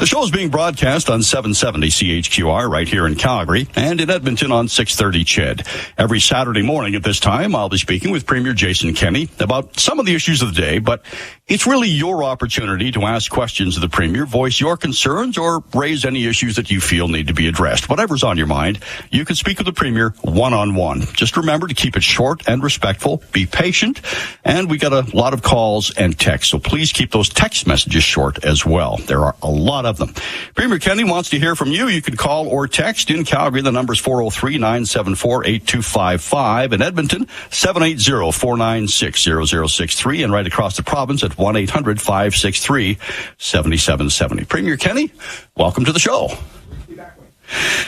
The show is being broadcast on 770 CHQR right here in Calgary and in Edmonton on 630 CHED. Every Saturday morning at this time, I'll be speaking with Premier Jason Kenney about some of the issues of the day, but it's really your opportunity to ask questions of the Premier, voice your concerns, or raise any issues that you feel need to be addressed. Whatever's on your mind, you can speak with the Premier one-on-one. Just remember to keep it short and respectful, be patient, and we got a lot of calls and texts, so please keep those text messages short as well. There are a lot of them. Premier Kenney wants to hear from you. You can call or text in Calgary. The number's 403-974-8255. In Edmonton, 780-496-0063. And right across the province at 1-800-563-7770. Premier Kenney, welcome to the show.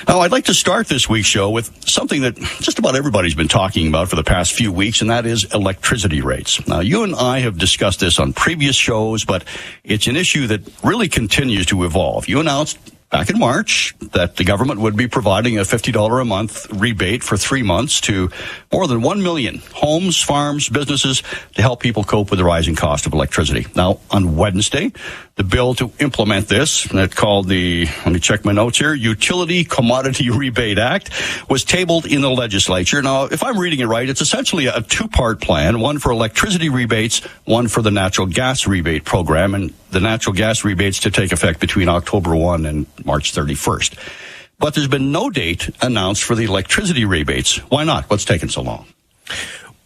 Now, I'd like to start this week's show with something that just about everybody's been talking about for the past few weeks, and that is electricity rates. Now, you and I have discussed this on previous shows, but it's an issue that really continues to evolve. You announced back in March that the government would be providing a $50 a month rebate for 3 months to more than 1 million homes, farms, businesses to help people cope with the rising cost of electricity. Now, on Wednesday, the bill to implement this, that's called the, let me check my notes here, Utility Commodity Rebate Act, was tabled in the legislature. Now, if I'm reading it right, it's essentially a two-part plan, one for electricity rebates, one for the natural gas rebate program, and the natural gas rebates to take effect between October 1 and March 31st. But there's been no date announced for the electricity rebates. Why not? What's taken so long?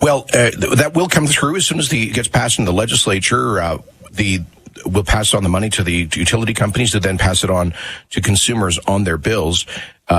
Well, that will come through as soon as it gets passed in the legislature. We'll pass on the money to the utility companies to then pass it on to consumers on their bills.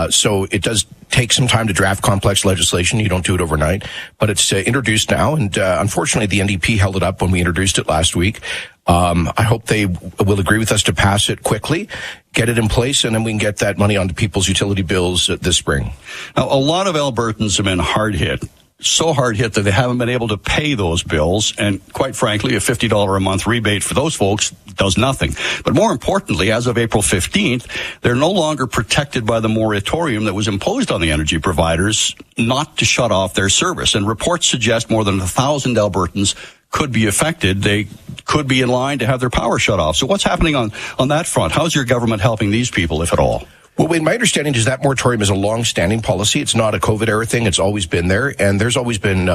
So it does take some time to draft complex legislation. You don't do it overnight, but it's introduced now. And unfortunately, the NDP held it up when we introduced it last week. I hope they will agree with us to pass it quickly, get it in place, and then we can get that money onto people's utility bills this spring. Now, a lot of Albertans have been hard hit. So hard hit that they haven't been able to pay those bills. And quite frankly, a $50 a month rebate for those folks does nothing. But more importantly, as of April 15th, they're no longer protected by the moratorium that was imposed on the energy providers not to shut off their service. And reports suggest more than 1,000 Albertans could be affected. They could be in line to have their power shut off. So what's happening on that front? How's your government helping these people, if at all? Well, Wayne, my understanding is that moratorium is a long-standing policy. It's not a COVID-era thing. It's always been there. And there's always been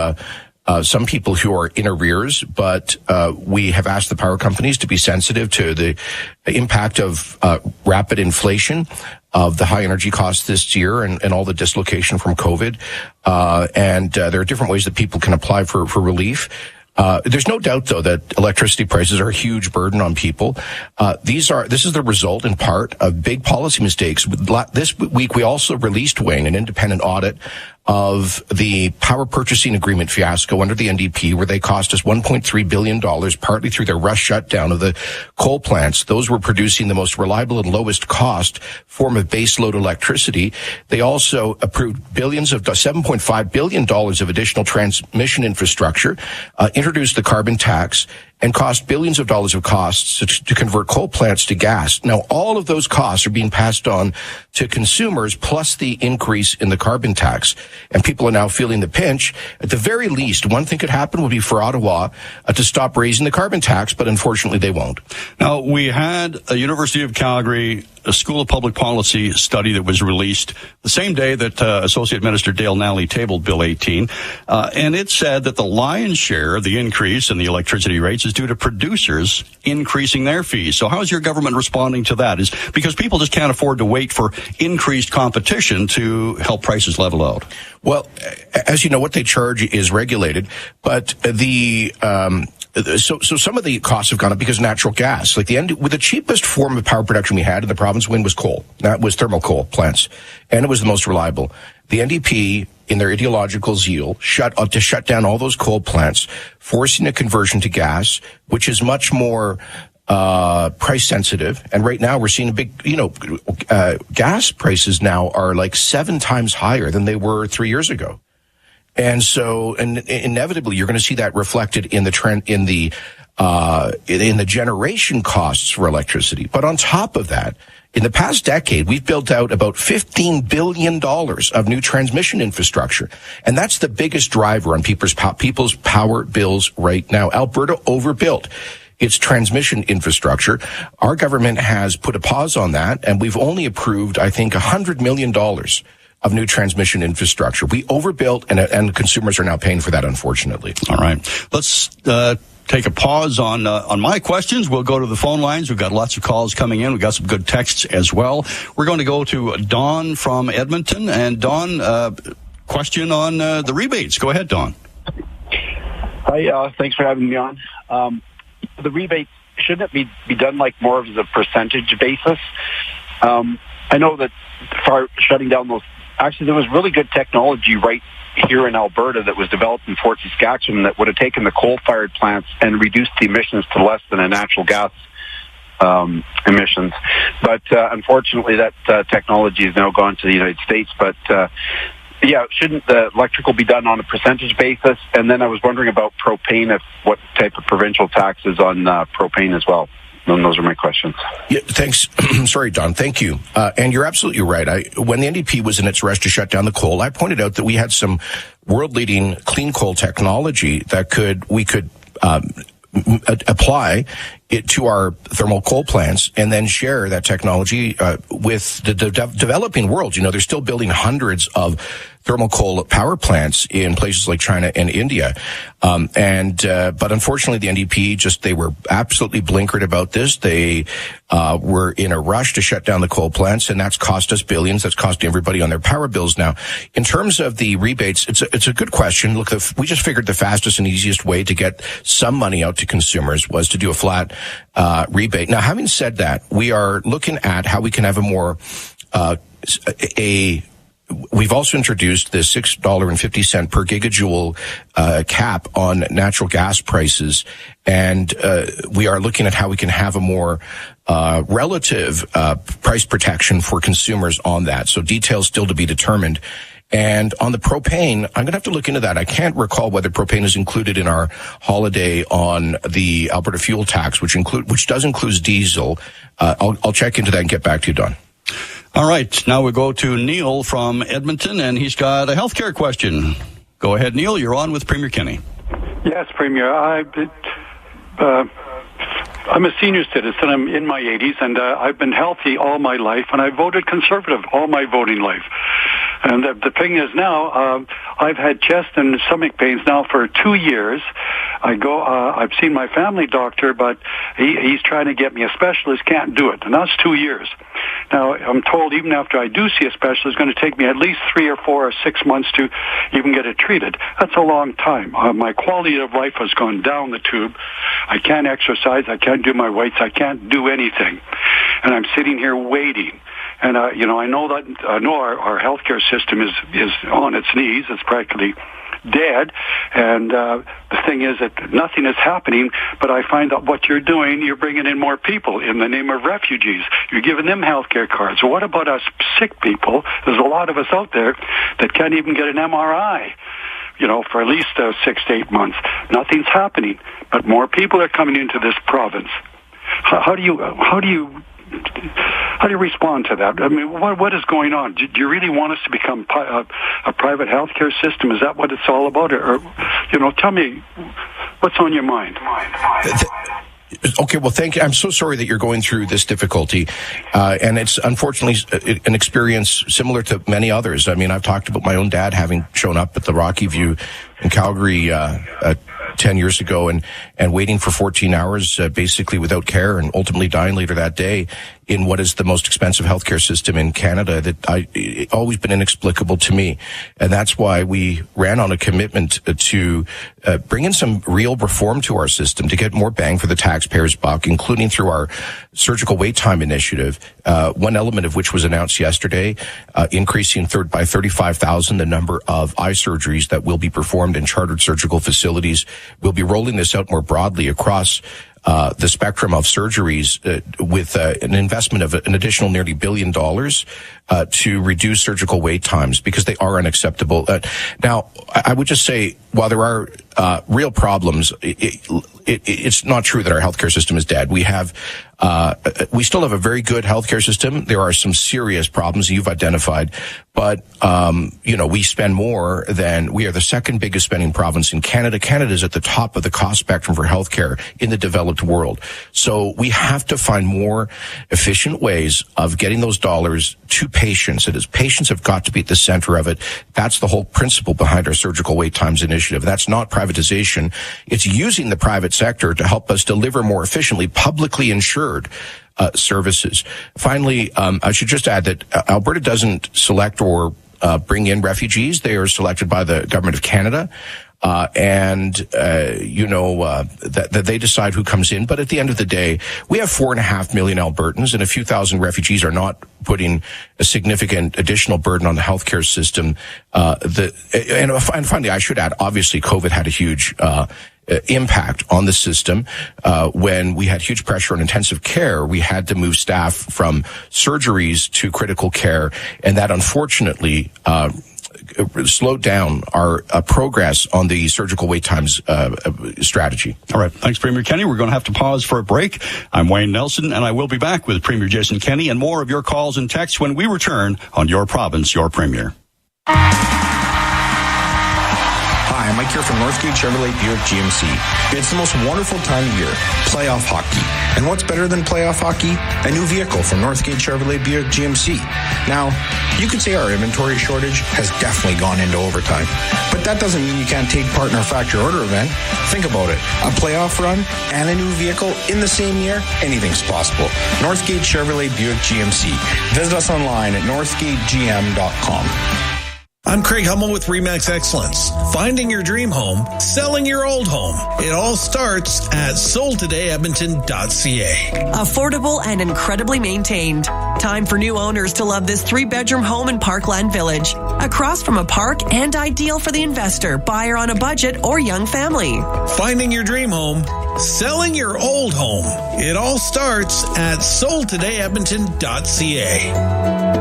some people who are in arrears, but we have asked the power companies to be sensitive to the impact of rapid inflation, of the high energy costs this year and all the dislocation from COVID. And there are different ways that people can apply for relief. There's no doubt, though, that electricity prices are a huge burden on people. This is the result, in part, of big policy mistakes. This week, we also released, Wayne, an independent audit of the power purchasing agreement fiasco under the NDP, where they cost us $1.3 billion, partly through their rush shutdown of the coal plants. Those were producing the most reliable and lowest cost form of baseload electricity. They also approved $7.5 billion of additional transmission infrastructure, introduced the carbon tax, and cost billions of dollars of costs to convert coal plants to gas. Now, all of those costs are being passed on to consumers, plus the increase in the carbon tax. And people are now feeling the pinch. At the very least, one thing could happen would be for Ottawa to stop raising the carbon tax, but unfortunately they won't. Now, we had a University of Calgary, a School of Public Policy study that was released the same day that Associate Minister Dale Nally tabled Bill 18. And it said that the lion's share of the increase in the electricity rates is due to producers increasing their fees. So how is your government responding to that? Is because people just can't afford to wait for increased competition to help prices level out? Well, as you know, what they charge is regulated, but so some of the costs have gone up because of natural gas. Like the cheapest form of power production we had in the province, Wayne, was coal. That was thermal coal plants, and it was the most reliable. The NDP, in their ideological zeal, shut down all those coal plants, forcing a conversion to gas, which is much more price sensitive. And right now we're seeing a big, gas prices now are like 7 times higher than they were 3 years ago. And so, and inevitably, you're going to see that reflected in the trend in the generation costs for electricity. But on top of that, in the past decade, we've built out about $15 billion of new transmission infrastructure. And that's the biggest driver on people's power bills right now. Alberta overbuilt. its transmission infrastructure. Our government has put a pause on that, and we've only approved, I think, $100 million of new transmission infrastructure. We overbuilt, and consumers are now paying for that, unfortunately. All right. Let's take a pause on my questions. We'll go to the phone lines. We've got lots of calls coming in. We've got some good texts as well. We're going to go to Don from Edmonton. And Don, question on the rebates. Go ahead, Don. Hi, thanks for having me on. The rebates, shouldn't it be done like more of a percentage basis? I know that for shutting down those, actually there was really good technology right here in Alberta that was developed in Fort Saskatchewan that would have taken the coal-fired plants and reduced the emissions to less than a natural gas emissions. But unfortunately that technology has now gone to the United States. But yeah, shouldn't the electrical be done on a percentage basis? And then I was wondering about propane, what type of provincial taxes on propane as well. And those are my questions. Yeah, thanks. Sorry, Don. Thank you. And you're absolutely right. When the NDP was in its rush to shut down the coal, I pointed out that we had some world-leading clean coal technology that we could apply it to our thermal coal plants and then share that technology with the developing world. You know, they're still building hundreds of thermal coal power plants in places like China and India. But unfortunately the NDP they were absolutely blinkered about this. They were in a rush to shut down the coal plants, and that's cost us billions. That's costing everybody on their power bills now. In terms of the rebates, it's a good question. Look, we just figured the fastest and easiest way to get some money out to consumers was to do a flat rebate. Now, having said that, we are looking at how we can have a more we've also introduced the $6.50 per gigajoule cap on natural gas prices, and we are looking at how we can have a more relative price protection for consumers on that. So details still to be determined. And on the propane, I'm going to have to look into that. I can't recall whether propane is included in our holiday on the Alberta fuel tax, which does include diesel. I'll check into that and get back to you, Don. All right. Now we go to Neil from Edmonton, and he's got a healthcare question. Go ahead, Neil. You're on with Premier Kenny. Yes, Premier. I'm a senior citizen. I'm in my 80s, and I've been healthy all my life, and I voted Conservative all my voting life. And the thing is now, I've had chest and stomach pains now for 2 years. I've seen my family doctor, but he's trying to get me a specialist, can't do it. And that's 2 years. Now, I'm told even after I do see a specialist, it's going to take me at least 3 or 4 or 6 months to even get it treated. That's a long time. My quality of life has gone down the tube. I can't exercise. I can't do my weights. I can't do anything. And I'm sitting here waiting. And, I know our healthcare system is on its knees. It's practically dead. And the thing is that nothing is happening, but I find that what you're doing, you're bringing in more people in the name of refugees. You're giving them healthcare cards. So what about us sick people? There's a lot of us out there that can't even get an MRI, for at least 6 to 8 months. Nothing's happening, but more people are coming into this province. How do you respond to that? I mean, what is going on? Do you really want us to become a private healthcare system? Is that what it's all about? Or tell me what's on your mind. Okay, well, thank you. I'm so sorry that you're going through this difficulty. And it's unfortunately an experience similar to many others. I mean, I've talked about my own dad having shown up at the Rocky View in Calgary 10 years ago and waiting for 14 hours basically without care and ultimately dying later that day in what is the most expensive healthcare system in Canada that always been inexplicable to me. And that's why we ran on a commitment to bring in some real reform to our system to get more bang for the taxpayers' buck, including through our surgical wait time initiative, one element of which was announced yesterday, increasing by 35,000 the number of eye surgeries that will be performed in chartered surgical facilities. We'll be rolling this out more broadly across the spectrum of surgeries with an investment of an additional nearly $1 billion to reduce surgical wait times because they are unacceptable. Now, I would just say, while there are real problems, it's not true that our healthcare system is dead. We still have a very good healthcare system. There are some serious problems you've identified, but we spend more than we are the second biggest spending province in Canada. Canada is at the top of the cost spectrum for healthcare in the developed world. So we have to find more efficient ways of getting those dollars to patients. It is patients have got to be at the center of it. That's the whole principle behind our surgical wait times initiative. That's not privatization. It's using the private sector to help us deliver more efficiently publicly insured services. Finally, I should just add that Alberta doesn't select or bring in refugees. They are selected by the Government of Canada. That they decide who comes in. But at the end of the day, we have 4.5 million Albertans, and a few thousand refugees are not putting a significant additional burden on the healthcare system. And finally, I should add, obviously, COVID had a huge impact on the system. When we had huge pressure on intensive care, we had to move staff from surgeries to critical care, and that unfortunately slowed down our progress on the surgical wait times strategy. All right. Thanks, Premier Kenney. We're going to have to pause for a break. I'm Wayne Nelson, and I will be back with Premier Jason Kenney and more of your calls and texts when we return on Your Province, Your Premier. Hi, I'm Mike here from Northgate Chevrolet Buick GMC. It's the most wonderful time of year, playoff hockey. And what's better than playoff hockey? A new vehicle from Northgate Chevrolet Buick GMC. Now, you could say our inventory shortage has definitely gone into overtime. But that doesn't mean you can't take part in our factory order event. Think about it. A playoff run and a new vehicle in the same year? Anything's possible. Northgate Chevrolet Buick GMC. Visit us online at northgategm.com. I'm Craig Hummel with RE/MAX Excellence. Finding your dream home, selling your old home. It all starts at soldtodayedmonton.ca. Affordable and incredibly maintained. Time for new owners to love this 3-bedroom home in Parkland Village. Across from a park and ideal for the investor, buyer on a budget, or young family. Finding your dream home, selling your old home. It all starts at soldtodayedmonton.ca.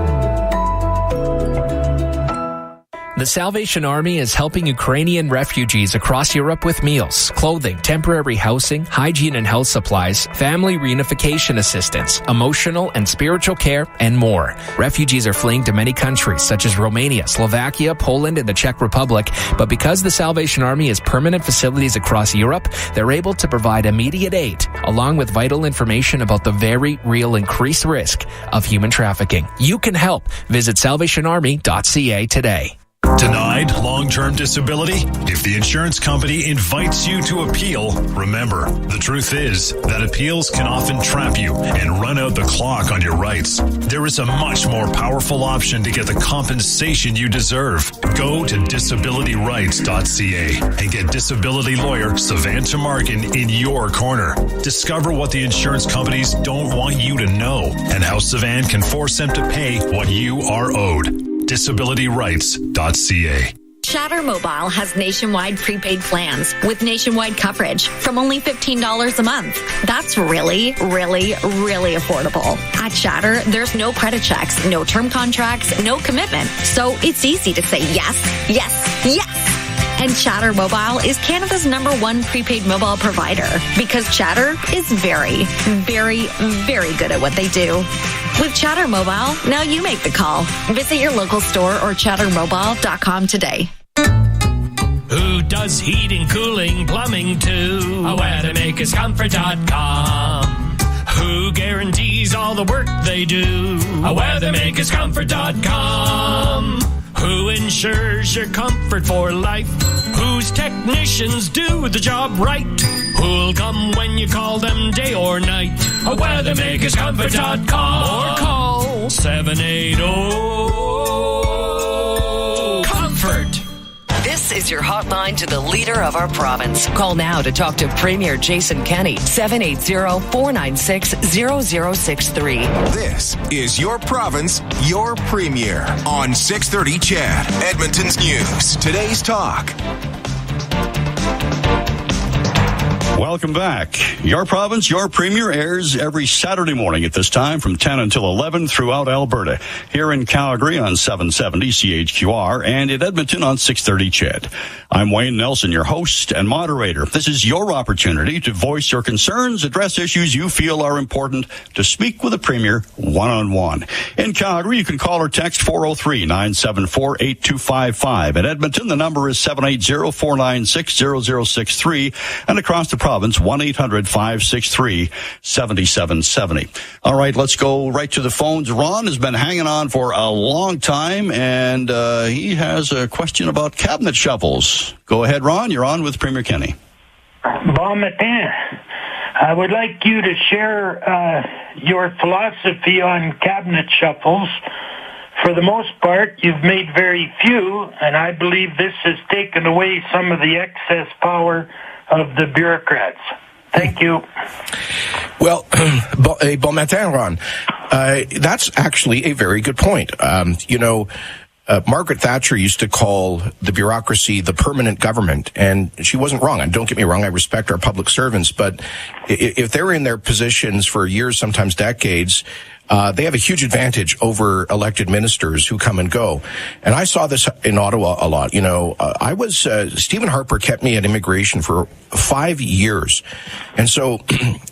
The Salvation Army is helping Ukrainian refugees across Europe with meals, clothing, temporary housing, hygiene and health supplies, family reunification assistance, emotional and spiritual care, and more. Refugees are fleeing to many countries such as Romania, Slovakia, Poland, and the Czech Republic, but because the Salvation Army has permanent facilities across Europe, they're able to provide immediate aid, along with vital information about the very real increased risk of human trafficking. You can help. Visit salvationarmy.ca today. Denied long-term disability? If the insurance company invites you to appeal, remember, the truth is that appeals can often trap you and run out the clock on your rights. There is a much more powerful option to get the compensation you deserve. Go to disabilityrights.ca and get disability lawyer Savannah Markin in your corner. Discover what the insurance companies don't want you to know and how Savannah can force them to pay what you are owed. disabilityrights.ca. Shatter Mobile has nationwide prepaid plans with nationwide coverage from only $15 a month. That's really, really, really affordable. At Shatter, there's no credit checks, no term contracts, no commitment. So it's easy to say yes, yes, yes. And Chatter Mobile is Canada's #1 prepaid mobile provider because Chatter is very, very, very good at what they do. With Chatter Mobile, now you make the call. Visit your local store or chattermobile.com today. Who does heating, cooling, plumbing too? Weathermakerscomfort.com. Who guarantees all the work they do? Weathermakerscomfort.com. Who ensures your comfort for life? Whose technicians do the job right? Who'll come when you call them day or night? Weathermakerscomfort.com. Or call 780-COMFORT. This is your hotline to the leader of our province. Call now to talk to Premier Jason Kenney, 780-496-0063. This is Your Province, Your Premier on 630 CHAD, Edmonton's News. Today's Talk. Welcome back. Your Province, Your Premier airs every Saturday morning at this time from 10 until 11 throughout Alberta. Here in Calgary on 770 CHQR and in Edmonton on 630 CHED. I'm Wayne Nelson, your host and moderator. This is your opportunity to voice your concerns, address issues you feel are important, to speak with the Premier one-on-one. In Calgary, you can call or text 403-974-8255. In Edmonton, the number is 780-496-0063. And across the province, 1-800-563-7770. All right, let's go right to the phones. Ron has been hanging on for a long time, and he has a question about cabinet shuffles. Go ahead, Ron. You're on with Premier Kenny. Bon matin. I would like you to share your philosophy on cabinet shuffles. For the most part, you've made very few, and I believe this has taken away some of the excess power of the bureaucrats. Thank you. Well, bon matin, Ron. That's actually a very good point. Margaret Thatcher used to call the bureaucracy the permanent government, and she wasn't wrong. And don't get me wrong, I respect our public servants, but if they're in their positions for years, sometimes decades, they have a huge advantage over elected ministers who come and go. And I saw this in Ottawa a lot. Stephen Harper kept me at immigration for 5 years. And so,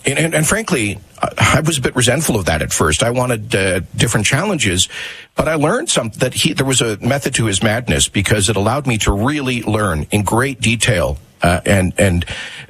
and frankly, I was a bit resentful of that at first. I wanted different challenges, but I learned that there was a method to his madness, because it allowed me to really learn in great detail and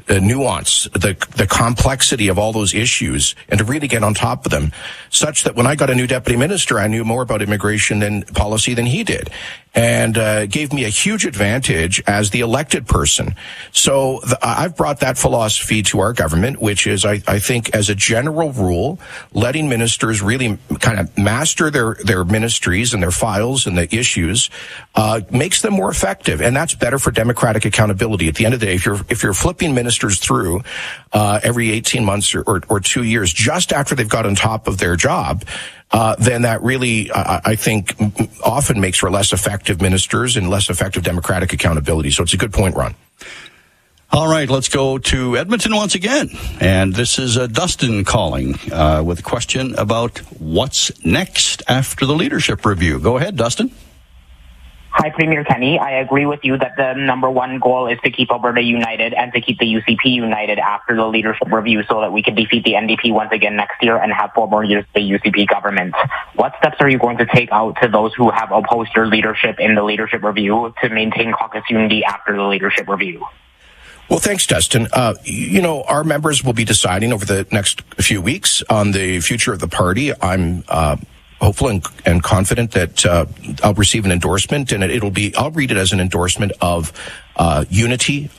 the nuance, the complexity of all those issues, and to really get on top of them, such that when I got a new deputy minister, I knew more about immigration policy than he did, and gave me a huge advantage as the elected person. So I've brought that philosophy to our government, which is, I think, as a general rule, letting ministers really kind of master their ministries and their files and the issues, makes them more effective, and that's better for democratic accountability. At the end of the day, if you're flipping ministers through every 18 months or 2 years just after they've got on top of their job, then that really, I think, often makes for less effective ministers and less effective democratic accountability. So it's a good point, Ron. All right, let's go to Edmonton once again. And this is Dustin calling with a question about what's next after the leadership review. Go ahead, Dustin. Hi, Premier Kenny. I agree with you that the number one goal is to keep Alberta united and to keep the UCP united after the leadership review, so that we can defeat the NDP once again next year and have 4 more years of the UCP government. What steps are you going to take out to those who have opposed your leadership in the leadership review to maintain caucus unity after the leadership review? Well, thanks, Dustin. Our members will be deciding over the next few weeks on the future of the party. I'm hopeful and confident that I'll receive an endorsement, and I'll read it as an endorsement of unity,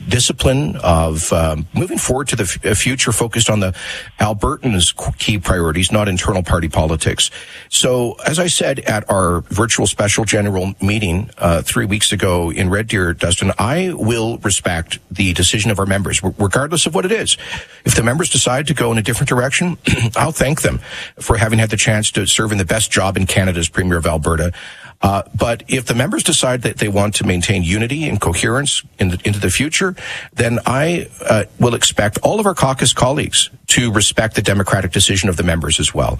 discipline, of moving forward to the future focused on the Albertans' key priorities, not internal party politics. So, as I said at our virtual special general meeting 3 weeks ago in Red Deer, Dustin, I will respect the decision of our members, regardless of what it is. If the members decide to go in a different direction, I'll thank them for having had the chance to serve in the best job in Canada as Premier of Alberta. But if the members decide that they want to maintain unity and coherence into the future, then I will expect all of our caucus colleagues to respect the democratic decision of the members as well.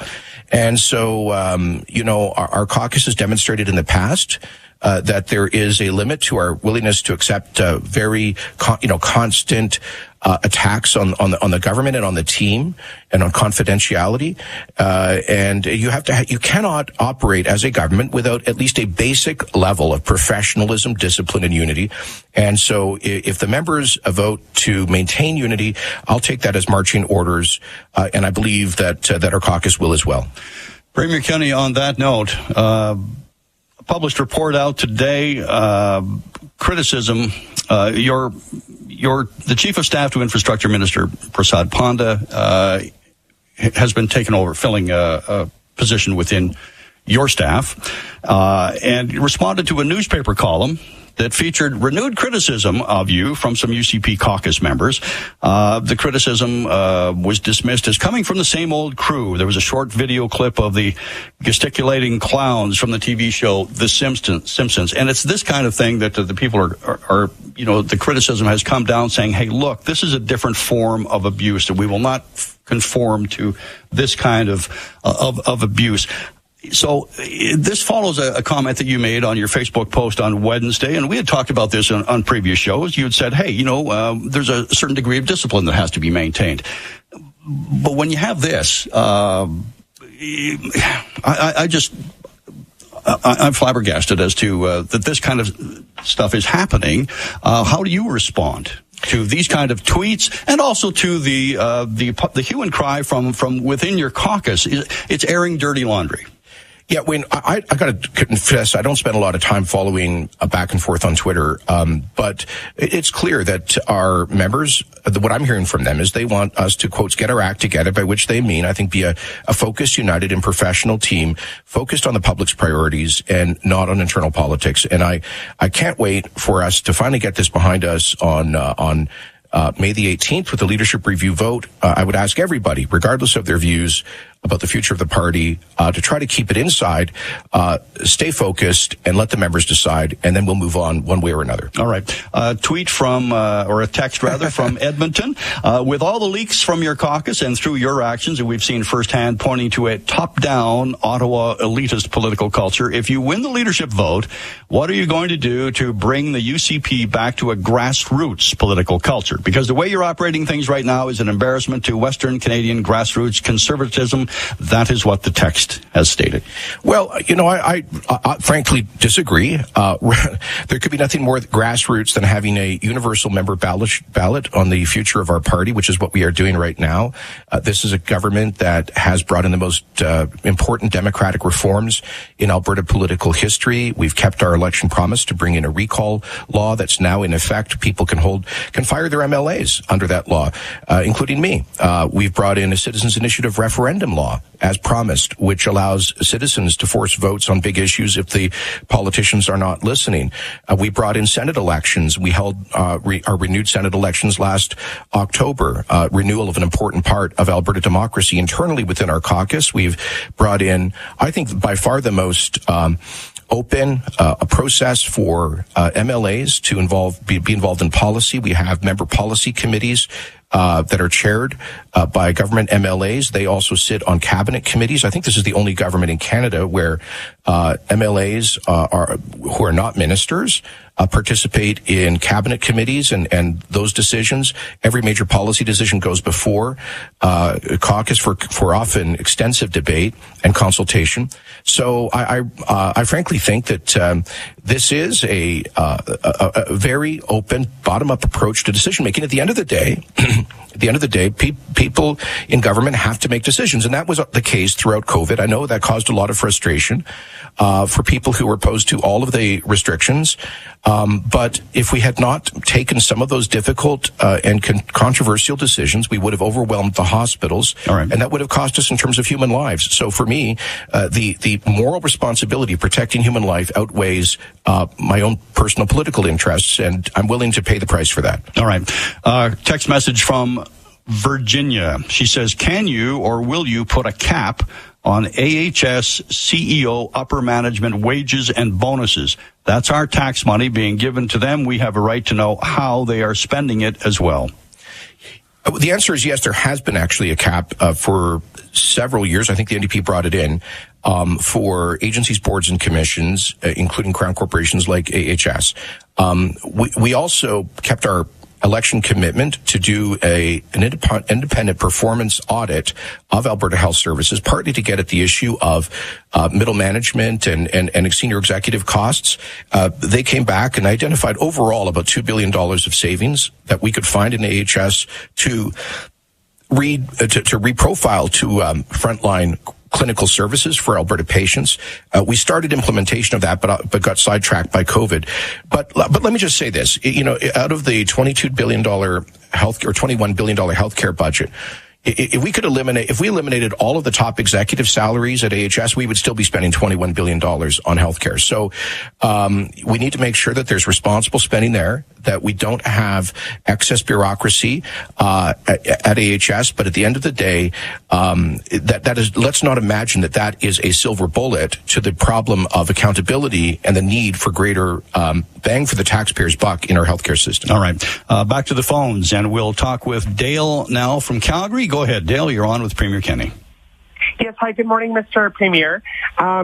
And so, our caucus has demonstrated in the past that there is a limit to our willingness to accept very constant attacks on the government and on the team and on confidentiality. And you cannot operate as a government without at least a basic level of professionalism, discipline, and unity. And so if the members vote to maintain unity, I'll take that as marching orders. And I believe that our caucus will as well. Premier Kenny, on that note, a published report out today, criticism, the Chief of Staff to Infrastructure Minister Prasad Panda has been taken over, filling a position within your staff, and responded to a newspaper column that featured renewed criticism of you from some UCP caucus members. The criticism was dismissed as coming from the same old crew. There was a short video clip of the gesticulating clowns from the TV show The Simpsons. And it's this kind of thing that the people are the criticism has come down saying, hey, look, this is a different form of abuse, and we will not conform to this kind of abuse. So this follows a comment that you made on your Facebook post on Wednesday, and we had talked about this on previous shows. You had said, hey, there's a certain degree of discipline that has to be maintained. But when you have this, I'm flabbergasted as to that this kind of stuff is happening. How do you respond to these kind of tweets, and also to the hue and cry from within your caucus? It's airing dirty laundry. Yeah, Wayne, I got to confess, I don't spend a lot of time following back and forth on Twitter, but it's clear that our members, what I'm hearing from them is they want us to, quotes, get our act together, by which they mean, I think, be a focused, united, and professional team focused on the public's priorities and not on internal politics. And I can't wait for us to finally get this behind us on May the 18th with the leadership review vote. I would ask everybody, regardless of their views about the future of the party, to try to keep it inside, stay focused, and let the members decide, and then we'll move on one way or another. All right. Tweet from, or a text rather, from Edmonton. With all the leaks from your caucus and through your actions that we've seen firsthand pointing to a top-down Ottawa elitist political culture, if you win the leadership vote, what are you going to do to bring the UCP back to a grassroots political culture? Because the way you're operating things right now is an embarrassment to Western Canadian grassroots conservatism. That is what the text has stated. Well, I frankly disagree. There could be nothing more grassroots than having a universal member ballot on the future of our party, which is what we are doing right now. This is a government that has brought in the most important democratic reforms in Alberta political history. We've kept our election promise to bring in a recall law that's now in effect. People can fire their MLAs under that law, including me. We've brought in a citizens' initiative referendum law, as promised, which allows citizens to force votes on big issues if the politicians are not listening. We brought in Senate elections. We held our renewed Senate elections last October, renewal of an important part of Alberta democracy internally within our caucus. We've brought in, I think, by far the most open a process for MLAs to be involved in policy. We have member policy committees that are chaired by government MLAs. They also sit on cabinet committees. I think this is the only government in Canada where MLAs who are not ministers participate in cabinet committees and those decisions. Every major policy decision goes before caucus for often extensive debate and consultation. So I frankly think that this is a very open, bottom-up approach to decision making. At the end of the day, people in government have to make decisions, and that was the case throughout COVID. I know that caused a lot of frustration for people who were opposed to all of the restrictions. But if we had not taken some of those difficult and controversial decisions, we would have overwhelmed the hospitals, and that would have cost us in terms of human lives. So for me, the moral responsibility of protecting human life outweighs my own personal political interests, and I'm willing to pay the price for that. All right. Text message from Virginia. She says, can you or will you put a cap on AHS CEO upper management wages and bonuses? That's our tax money being given to them. We have a right to know how they are spending it as well. The answer is yes. There has been actually a cap for several years. I think the NDP brought it in for agencies, boards, and commissions, including crown corporations like AHS. We also kept our election commitment to do an independent performance audit of Alberta Health Services, partly to get at the issue of middle management and senior executive costs. They came back and identified overall about $2 billion of savings that we could find in AHS to reprofile to frontline clinical services for Alberta patients. We started implementation of that, but got sidetracked by COVID. But let me just say this: out of the $22 billion $21 billion healthcare budget, if we eliminated all of the top executive salaries at AHS, we would still be spending $21 billion on healthcare. So we need to make sure that there's responsible spending there, that we don't have excess bureaucracy at AHS. But at the end of the day, that is, let's not imagine that is a silver bullet to the problem of accountability and the need for greater bang for the taxpayer's buck in our healthcare system. All right. Back to the phones, and we'll talk with Dale now from Calgary. Go ahead, Dale. You're on with Premier Kenny. Yes, hi, good morning, Mr. Premier.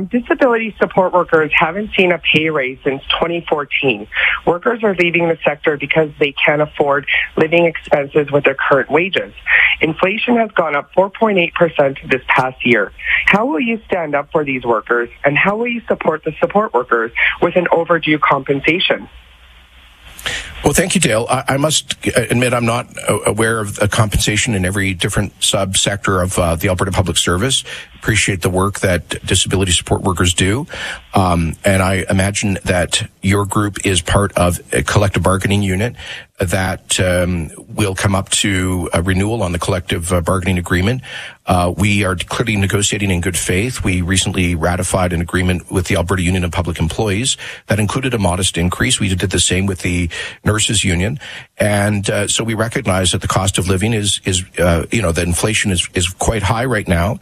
Disability support workers haven't seen a pay raise since 2014. Workers are leaving the sector because they can't afford living expenses with their current wages. Inflation has gone up 4.8% this past year. How will you stand up for these workers, and how will you support the support workers with an overdue compensation? Well, thank you, Dale. I must admit I'm not aware of a compensation in every different subsector of the Alberta Public Service. Appreciate the work that disability support workers do. And I imagine that your group is part of a collective bargaining unit that will come up to a renewal on the collective bargaining agreement. We are clearly negotiating in good faith. We recently ratified an agreement with the Alberta Union of Public Employees that included a modest increase. We did the same with the Nurses Union. And so we recognize that the cost of living is that inflation is quite high right now.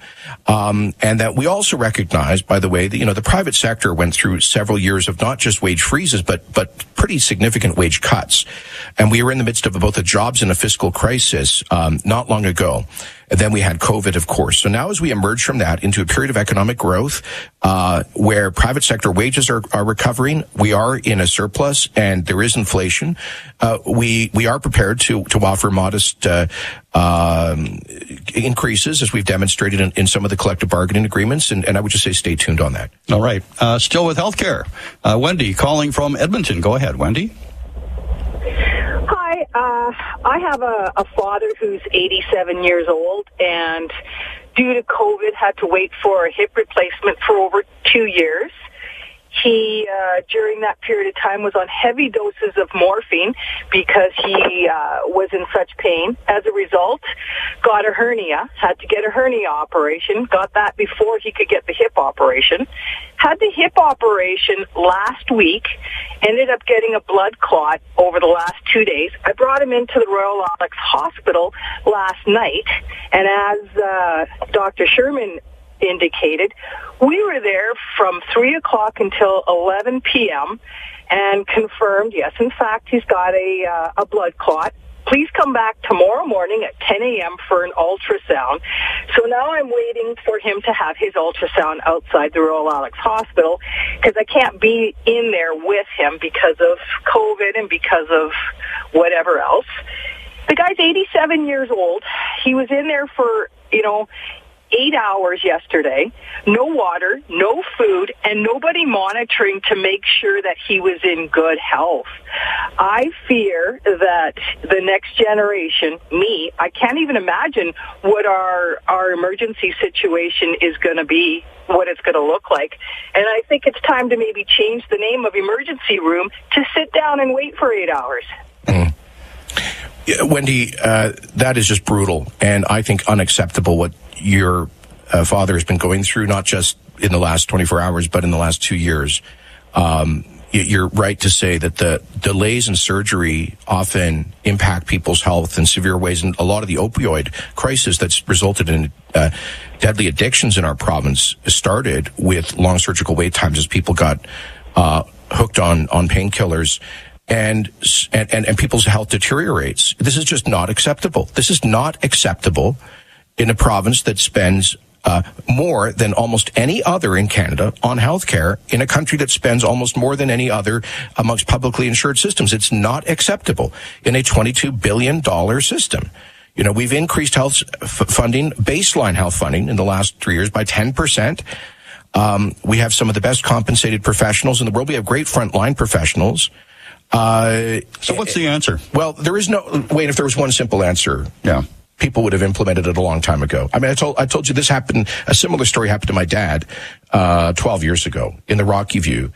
And that we also recognize, by the way, that, the private sector went through several years of not just wage freezes, but pretty significant wage cuts. And we were in the midst of both a jobs and a fiscal crisis not long ago. And then we had COVID, of course. So now as we emerge from that into a period of economic growth, where private sector wages are recovering, we are in a surplus and there is inflation, we are prepared to offer modest increases, as we've demonstrated in some of the collective bargaining agreements. And I would just say stay tuned on that. All right. Still with healthcare. Wendy calling from Edmonton. Go ahead, Wendy. Hi, I have a father who's 87 years old, and due to COVID had to wait for a hip replacement for over 2 years. He, during that period of time, was on heavy doses of morphine because he was in such pain. As a result, got a hernia, had to get a hernia operation, got that before he could get the hip operation. Had the hip operation last week, ended up getting a blood clot over the last 2 days. I brought him into the Royal Alex Hospital last night, and as Dr. Sherman indicated, we were there from 3 o'clock until 11 p.m. and confirmed, yes, in fact, he's got a blood clot. Please come back tomorrow morning at 10 a.m. for an ultrasound. So now I'm waiting for him to have his ultrasound outside the Royal Alex Hospital because I can't be in there with him because of COVID and because of whatever else. The guy's 87 years old. He was in there for, 8 hours yesterday, no water, no food, and nobody monitoring to make sure that he was in good health. I fear that the next generation, me, I can't even imagine what our emergency situation is going to be, what it's going to look like. And I think it's time to maybe change the name of emergency room to sit down and wait for 8 hours. Yeah, Wendy, that is just brutal, and I think unacceptable what your father has been going through, not just in the last 24 hours, but in the last 2 years. You're right to say that the delays in surgery often impact people's health in severe ways, and a lot of the opioid crisis that's resulted in deadly addictions in our province started with long surgical wait times as people got hooked on painkillers. And people's health deteriorates. This is just not acceptable. This is not acceptable in a province that spends more than almost any other in Canada on healthcare, in a country that spends almost more than any other amongst publicly insured systems. It's not acceptable in a $22 billion system. We've increased health funding, baseline health funding, in the last 3 years by 10%. We have some of the best compensated professionals in the world. We have great frontline professionals. So what's the answer? Well, there is no, wait, if there was one simple answer, people would have implemented it a long time ago. I mean, I told you this happened, a similar story happened to my dad, 12 years ago in the Rocky View.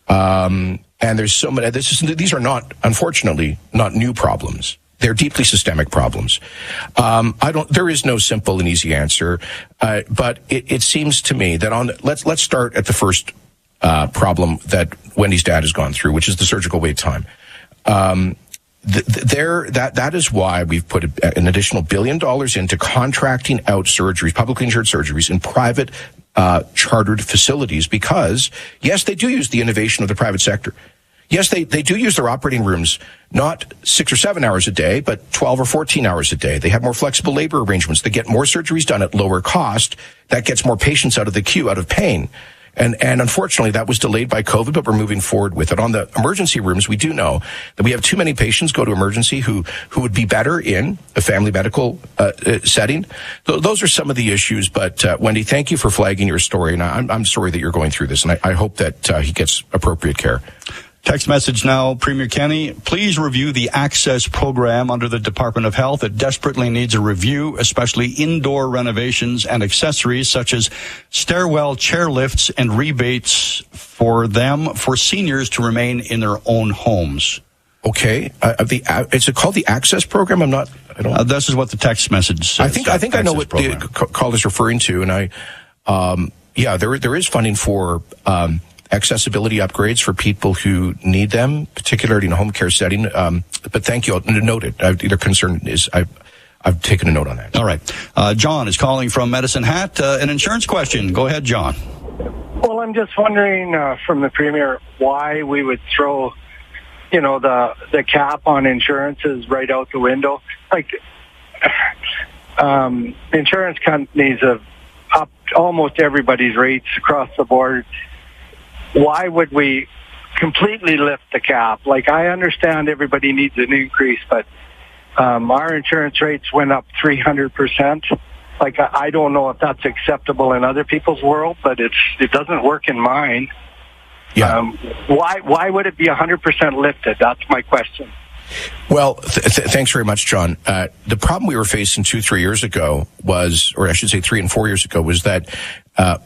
And there's so many, these are not, unfortunately, not new problems. They're deeply systemic problems. There is no simple and easy answer, but it seems to me that let's start at the first problem that Wendy's dad has gone through, which is the surgical wait time. That is why we've put an additional $1 billion into contracting out surgeries, publicly insured surgeries in private chartered facilities, because yes, they do use the innovation of the private sector. Yes, they do use their operating rooms not 6 or 7 hours a day, but 12 or 14 hours a day. They have more flexible labor arrangements. They get more surgeries done at lower cost. That gets more patients out of the queue, out of pain. And unfortunately, that was delayed by COVID, but we're moving forward with it. On the emergency rooms, we do know that we have too many patients go to emergency who would be better in a family medical setting. Those are some of the issues. But Wendy, thank you for flagging your story. And I'm sorry that you're going through this. And I hope that he gets appropriate care. Text message now, Premier Kenney, please review the Access program under the Department of Health. It desperately needs a review, especially indoor renovations and accessories such as stairwell chairlifts and rebates for seniors to remain in their own homes. Okay. Is it called the Access program? This is what the text message says. I think I know what the call is referring to. And there is funding for, accessibility upgrades for people who need them, particularly in a home care setting. But thank you. Noted. Their concern is I've taken a note on that. All right. John is calling from Medicine Hat. An insurance question. Go ahead, John. Well, I'm just wondering from the Premier why we would throw, the cap on insurances right out the window. Like, insurance companies have upped almost everybody's rates across the board. Why would we completely lift the cap? Like, I understand everybody needs an increase, but our insurance rates went up 300%. Like, I don't know if that's acceptable in other people's world, but it doesn't work in mine. Yeah. Why would it be 100% lifted? That's my question. Well, thanks very much, John. The problem we were facing 2-3 years ago was, or I should say 3 and 4 years ago, was that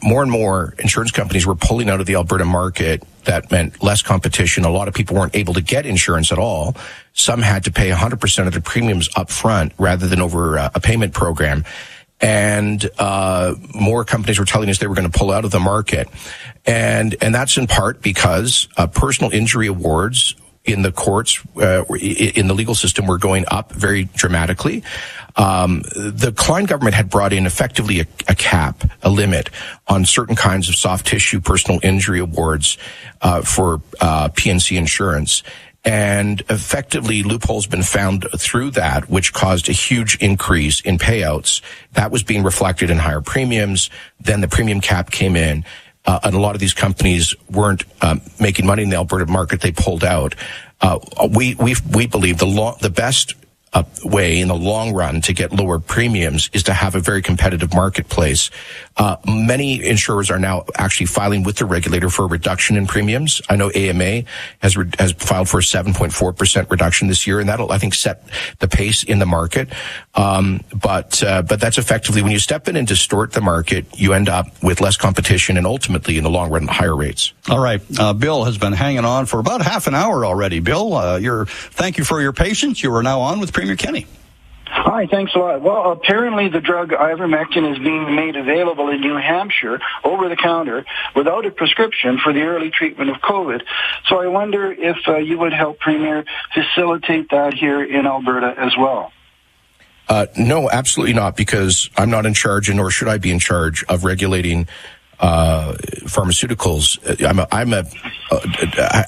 more and more insurance companies were pulling out of the Alberta market. That meant less competition. A lot of people weren't able to get insurance at all. Some had to pay 100% of their premiums up front rather than over a payment program. And more companies were telling us they were going to pull out of the market. And that's in part because personal injury awards in the courts, in the legal system, were going up very dramatically. The Klein government had brought in effectively a cap, a limit on certain kinds of soft tissue personal injury awards for PNC insurance. And effectively, loopholes been found through that, which caused a huge increase in payouts. That was being reflected in higher premiums. Then the premium cap came in. And a lot of these companies weren't making money in the Alberta market. They pulled out. We believe the best way in the long run to get lower premiums is to have a very competitive marketplace. Many insurers are now actually filing with the regulator for a reduction in premiums. I know AMA has filed for a 7.4% reduction this year, and that'll, I think, set the pace in the market. But that's effectively, when you step in and distort the market, you end up with less competition and ultimately, in the long run, higher rates. All right. Bill has been hanging on for about half an hour already. Bill, thank you for your patience. You are now on with Premier Kenney. Hi, thanks a lot. Well, apparently the drug ivermectin is being made available in New Hampshire over the counter without a prescription for the early treatment of COVID. So I wonder if you would help, Premier, facilitate that here in Alberta as well. No, absolutely not, because I'm not in charge, and nor should I be in charge of regulating pharmaceuticals.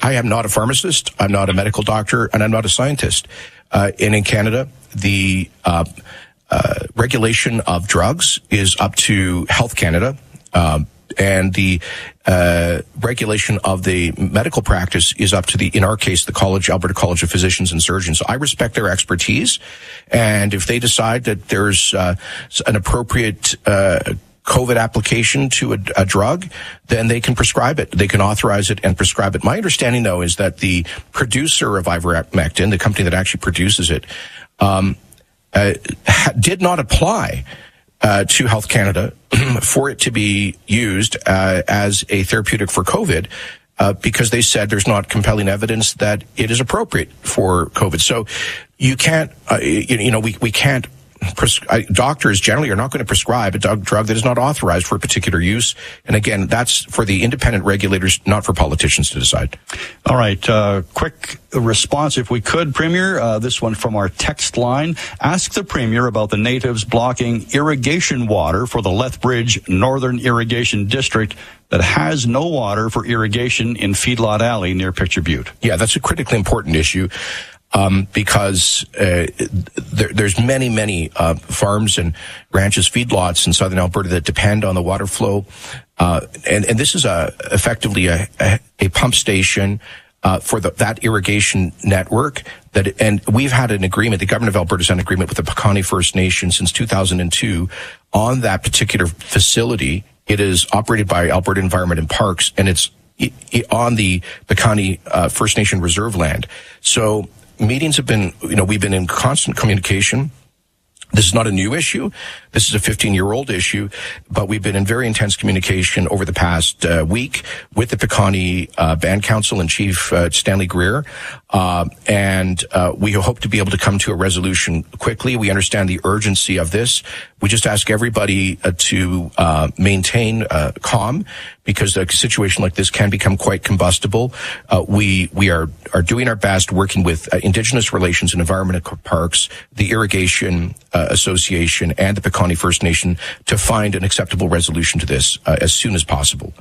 I am not a pharmacist. I'm not a medical doctor, and I'm not a scientist. And in Canada, the regulation of drugs is up to Health Canada, and the regulation of the medical practice is up to in our case, the Alberta College of Physicians and Surgeons. So I respect their expertise, and if they decide that there's an appropriate COVID application to a drug, then they can prescribe it. They can authorize it and prescribe it. My understanding, though, is that the producer of ivermectin, the company that actually produces it, did not apply to Health Canada for it to be used as a therapeutic for COVID, because they said there's not compelling evidence that it is appropriate for COVID. So You can't, we can't. Doctors generally are not going to prescribe a drug that is not authorized for a particular use. And again, that's for the independent regulators, not for politicians to decide. All right. Quick response, if we could, Premier. This one from our text line. Ask the Premier about the natives blocking irrigation water for the Lethbridge Northern Irrigation District that has no water for irrigation in Feedlot Alley near Picture Butte. Yeah, that's a critically important issue. Because there's many farms and ranches, feedlots in southern Alberta that depend on the water flow, and this is effectively a pump station for that irrigation network. And we've had an agreement. The government of Alberta has had an agreement with the Piikani First Nation since 2002 on that particular facility. It is operated by Alberta Environment and Parks, and it's on the Piikani First Nation reserve land. So meetings have been, we've been in constant communication. This is not a new issue. This is a 15-year-old issue, but we've been in very intense communication over the past week with the Piikani Band Council and Chief Stanley Greer, and we hope to be able to come to a resolution quickly. We understand the urgency of this. We just ask everybody to maintain calm, because a situation like this can become quite combustible. We are doing our best, working with Indigenous Relations and Environmental Parks, the Irrigation Association, and the Piikani First Nation to find an acceptable resolution to this as soon as possible.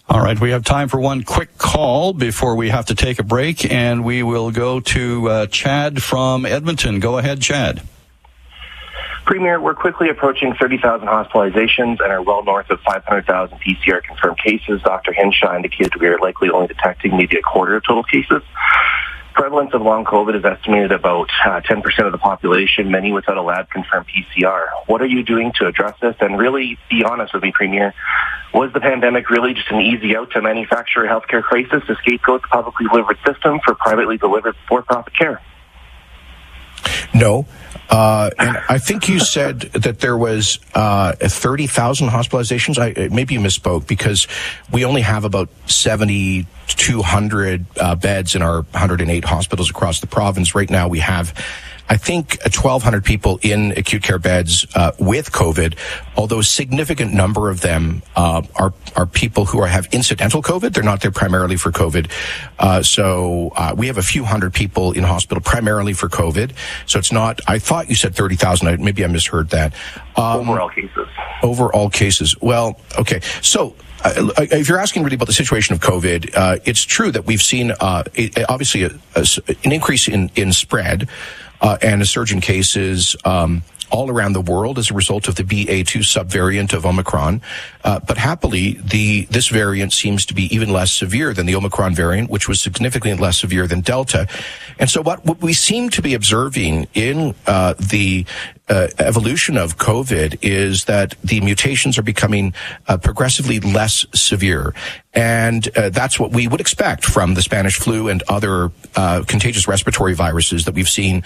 All right, we have time for one quick call before we have to take a break, and we will go to Chad from Edmonton. Go ahead, Chad. Premier, we're quickly approaching 30,000 hospitalizations and are well north of 500,000 PCR confirmed cases. Dr. Hinshaw indicated we are likely only detecting maybe a quarter of total cases. Prevalence of long COVID is estimated about 10% of the population, many without a lab-confirmed PCR. What are you doing to address this? And really, be honest with me, Premier, was the pandemic really just an easy out to manufacture a healthcare crisis to scapegoat the publicly delivered system for privately delivered for-profit care? No. And I think you said that there was 30,000 hospitalizations. Maybe you misspoke, because we only have about 7,200 beds in our 108 hospitals across the province. Right now we have, I think, 1,200 people in acute care beds with COVID, although a significant number of them are people who have incidental COVID. They're not there primarily for COVID. So we have a few hundred people in hospital primarily for COVID. So it's not, I thought you said 30,000. Maybe I misheard that. Overall cases. Overall cases. Well, okay. So if you're asking really about the situation of COVID, it's true that we've seen obviously an increase in spread and a surge in cases all around the world as a result of the BA2 subvariant of Omicron. But happily, this variant seems to be even less severe than the Omicron variant, which was significantly less severe than Delta. And so what we seem to be observing in the evolution of COVID is that the mutations are becoming progressively less severe. And that's what we would expect from the Spanish flu and other contagious respiratory viruses that we've seen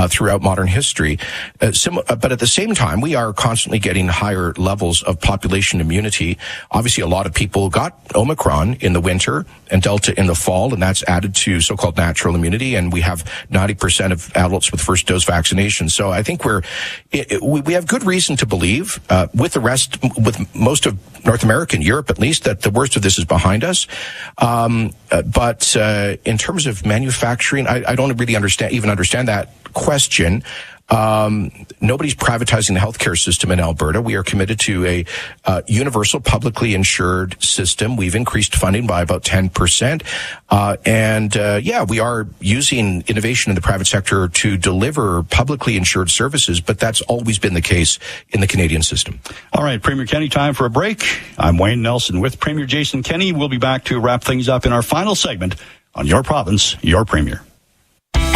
throughout modern history. But at the same time, we are constantly getting higher levels of population immunity. Obviously, a lot of people got Omicron in the winter and Delta in the fall, and that's added to so-called natural immunity. And we have 90% of adults with first dose vaccination. So I think we have good reason to believe, with most of North America and Europe at least, that the worst of this is behind us. But in terms of manufacturing, I don't really understand that question. Nobody's privatizing the healthcare system in Alberta. We are committed to a universal, publicly insured system. We've increased funding by about 10%. We are using innovation in the private sector to deliver publicly insured services, but that's always been the case in the Canadian system. All right, Premier Kenney, time for a break. I'm Wayne Nelson with Premier Jason Kenney. We'll be back to wrap things up in our final segment on Your Province, Your Premier.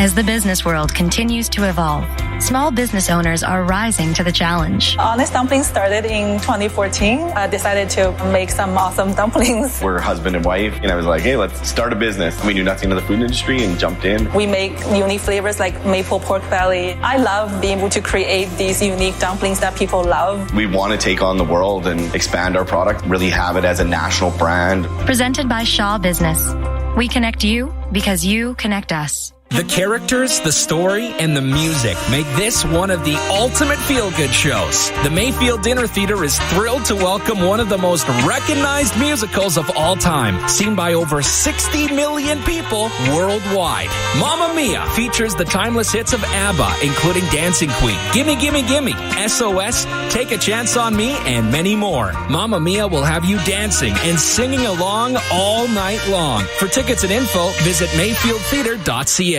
As the business world continues to evolve, small business owners are rising to the challenge. Honest Dumplings started in 2014. I decided to make some awesome dumplings. We're husband and wife, and I was like, hey, let's start a business. We knew nothing of the food industry and jumped in. We make unique flavors like maple pork belly. I love being able to create these unique dumplings that people love. We want to take on the world and expand our product, really have it as a national brand. Presented by Shaw Business. We connect you because you connect us. The characters, the story, and the music make this one of the ultimate feel-good shows. The Mayfield Dinner Theater is thrilled to welcome one of the most recognized musicals of all time, seen by over 60 million people worldwide. Mamma Mia features the timeless hits of ABBA, including Dancing Queen, Gimme Gimme Gimme, SOS, Take a Chance on Me, and many more. Mamma Mia will have you dancing and singing along all night long. For tickets and info, visit mayfieldtheater.ca.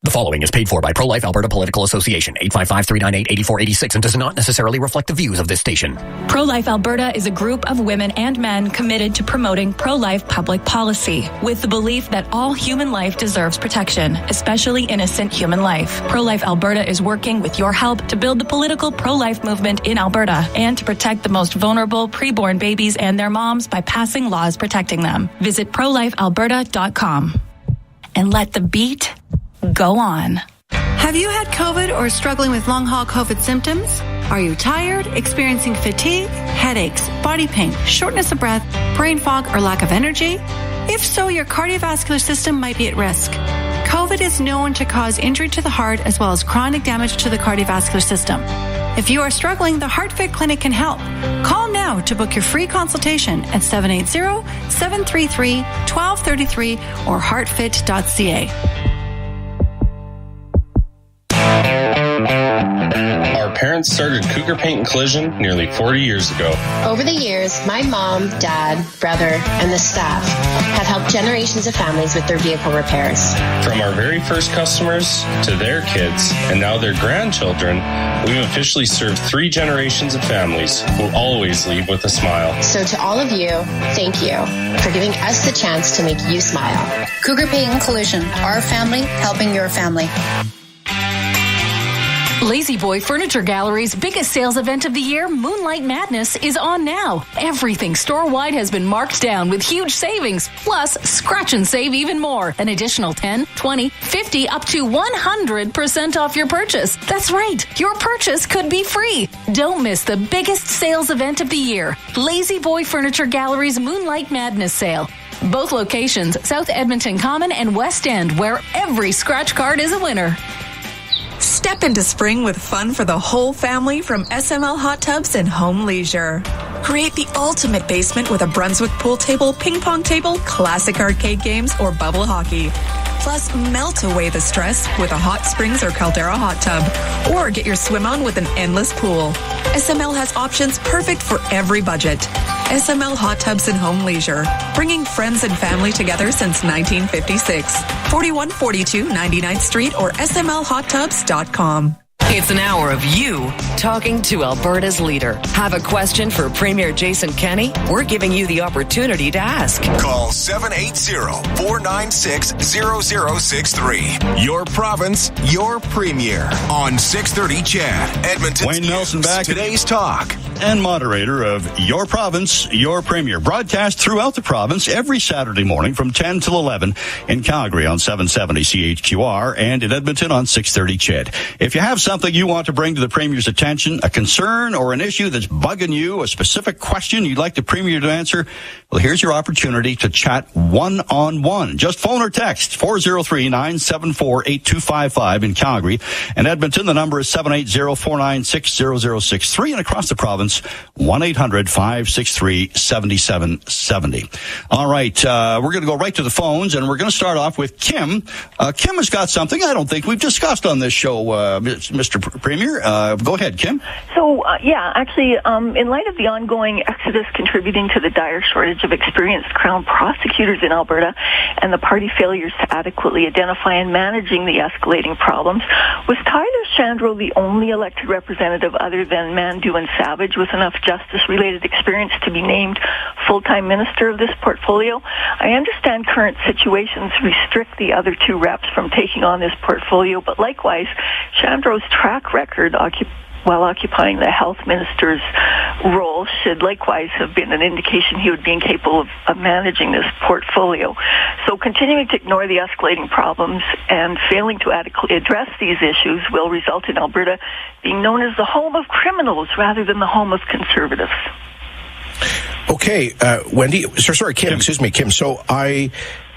The following is paid for by Pro-Life Alberta Political Association, 855-398-8486, and does not necessarily reflect the views of this station. Pro-Life Alberta is a group of women and men committed to promoting pro-life public policy, with the belief that all human life deserves protection, especially innocent human life. Pro-Life Alberta is working with your help to build the political pro-life movement in Alberta and to protect the most vulnerable preborn babies and their moms by passing laws protecting them. Visit prolifealberta.com and let the beat go on. Have you had COVID or struggling with long-haul COVID symptoms? Are you tired, experiencing fatigue, headaches, body pain, shortness of breath, brain fog, or lack of energy? If so, your cardiovascular system might be at risk. COVID is known to cause injury to the heart as well as chronic damage to the cardiovascular system. If you are struggling, the HeartFit Clinic can help. Call now to book your free consultation at 780-733-1233 or heartfit.ca. Our parents started Cougar Paint and Collision nearly 40 years ago. Over the years, my mom, dad, brother, and the staff have helped generations of families with their vehicle repairs. From our very first customers to their kids and now their grandchildren, we've officially served 3 generations of families who always leave with a smile. So to all of you, thank you for giving us the chance to make you smile. Cougar Paint and Collision, our family helping your family. Lazy Boy Furniture Gallery's biggest sales event of the year, Moonlight Madness, is on now. Everything store-wide has been marked down with huge savings, plus scratch and save even more. An additional 10, 20, 50, up to 100% off your purchase. That's right, your purchase could be free. Don't miss the biggest sales event of the year, Lazy Boy Furniture Gallery's Moonlight Madness sale. Both locations, South Edmonton Common and West End, where every scratch card is a winner. Step into spring with fun for the whole family from SML Hot Tubs and Home Leisure. Create the ultimate basement with a Brunswick pool table, ping pong table, classic arcade games, or bubble hockey. Plus, melt away the stress with a Hot Springs or Caldera hot tub. Or get your swim on with an endless pool. SML has options perfect for every budget. SML Hot Tubs and Home Leisure, bringing friends and family together since 1956. 4142 99th Street or smlhottubs.com. It's an hour of you talking to Alberta's leader. Have a question for Premier Jason Kenney? We're giving you the opportunity to ask. Call 780-496-0063. Your province, your premier. On 630 CHAD, Edmonton's Wayne Nelson back. Today's Talk. And moderator of Your Province, Your Premier. Broadcast throughout the province every Saturday morning from 10 till 11 in Calgary on 770 CHQR and in Edmonton on 630 CHED. If you have something you want to bring to the Premier's attention, a concern or an issue that's bugging you, a specific question you'd like the Premier to answer, well, here's your opportunity to chat one-on-one. Just phone or text 403-974-8255 in Calgary. And Edmonton, the number is 780-496-0063. And across the province, 1-800-563-7770. All right, we're going to go right to the phones, and we're going to start off with Kim. Kim has got something I don't think we've discussed on this show, Mr. Premier. Go ahead, Kim. So, actually, in light of the ongoing exodus contributing to the dire shortage of experienced Crown prosecutors in Alberta and the party failures to adequately identify and managing the escalating problems, was Tyler Shandro the only elected representative other than Mandu and Savage with enough justice-related experience to be named full-time minister of this portfolio? I understand current situations restrict the other 2 reps from taking on this portfolio, but likewise, Shandro's track record while occupying the health minister's role should likewise have been an indication he would be incapable of managing this portfolio. So continuing to ignore the escalating problems and failing to adequately address these issues will result in Alberta being known as the home of criminals rather than the home of conservatives. Okay, Wendy, Kim, excuse me, Kim. So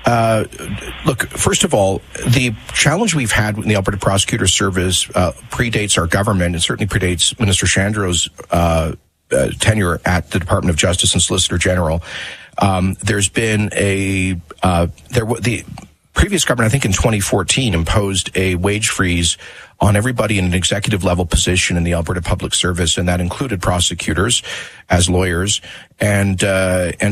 Look, first of all, the challenge we've had in the Alberta Prosecutor Service predates our government and certainly predates Minister Shandro's tenure at the Department of Justice and Solicitor General. There's been the previous government, I think in 2014, imposed a wage freeze on everybody in an executive level position in the Alberta Public Service, and that included prosecutors as lawyers. And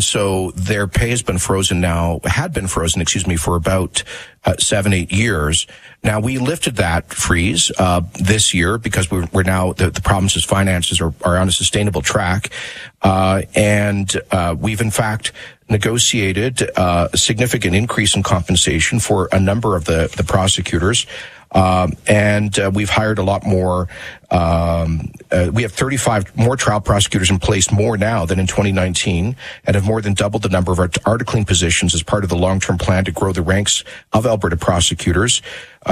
so their pay had been frozen, for about 7-8 years. Now, we lifted that freeze this year because we're now, the province's finances are on a sustainable track. And we've in fact negotiated a significant increase in compensation for a number of the prosecutors. And we've hired a lot more. We have 35 more trial prosecutors in place more now than in 2019, and have more than doubled the number of our articling positions as part of the long-term plan to grow the ranks of Alberta prosecutors.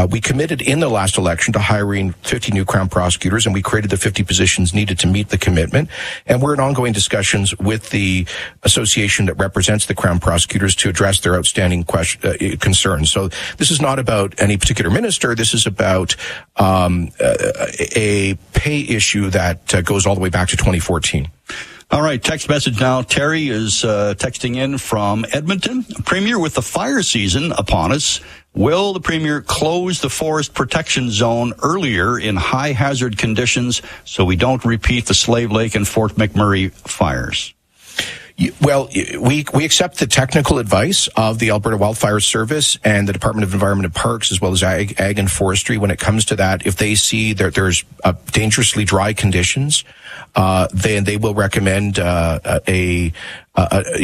We committed in the last election to hiring 50 new Crown prosecutors, and we created the 50 positions needed to meet the commitment. And we're in ongoing discussions with the association that represents the Crown prosecutors to address their outstanding concerns. So this is not about any particular minister. This is about a pay issue that goes all the way back to 2014. All right, text message now. Terry is texting in from Edmonton. Premier, with the fire season upon us, will the Premier close the forest protection zone earlier in high hazard conditions so we don't repeat the Slave Lake and Fort McMurray fires? Well, we accept the technical advice of the Alberta Wildfire Service and the Department of Environment and Parks, as well as Ag and Forestry, when it comes to that. If they see that there's dangerously dry conditions, then they will recommend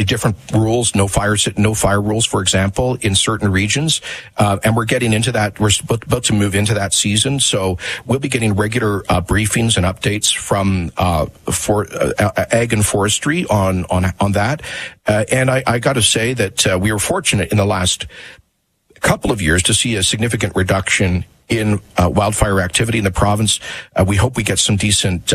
different rules, no fire rules, for example, in certain regions. And we're getting into that. We're about to move into that season, so we'll be getting regular briefings and updates from Ag and Forestry on that. And I got to say that we were fortunate in the last couple of years to see a significant reduction in wildfire activity in the province. We hope we get some decent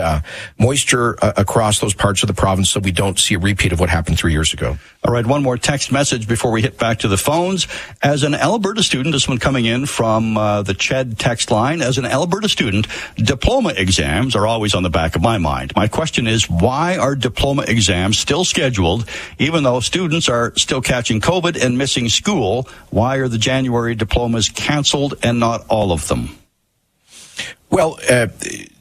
moisture across those parts of the province so we don't see a repeat of what happened 3 years ago. All right, one more text message before we hit back to the phones. As an Alberta student, this one coming in from the CHED text line, as an Alberta student, diploma exams are always on the back of my mind. My question is, why are diploma exams still scheduled, even though students are still catching COVID and missing school? Why are the January diplomas canceled and not all of them? Well,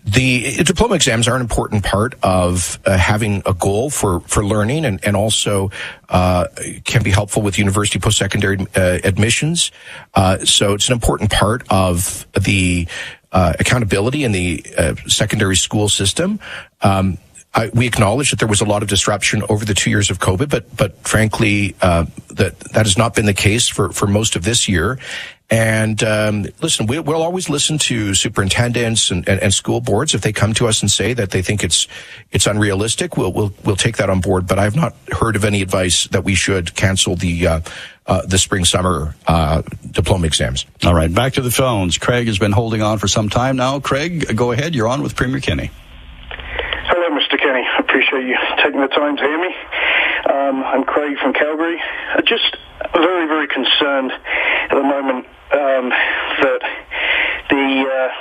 the diploma exams are an important part of having a goal for learning and also can be helpful with university post-secondary admissions. So it's an important part of the accountability in the secondary school system. We acknowledge that there was a lot of disruption over the 2 years of COVID, but frankly, that has not been the case for most of this year. And listen, we'll always listen to superintendents and school boards if they come to us and say that they think it's unrealistic. We'll take that on board. But I've not heard of any advice that we should cancel the spring-summer diploma exams. All right, back to the phones. Craig has been holding on for some time now. Craig, go ahead. You're on with Premier Kenny. Hello, Mr. Kenny. I appreciate you taking the time to hear me. I'm Craig from Calgary. Just very, very concerned at the moment that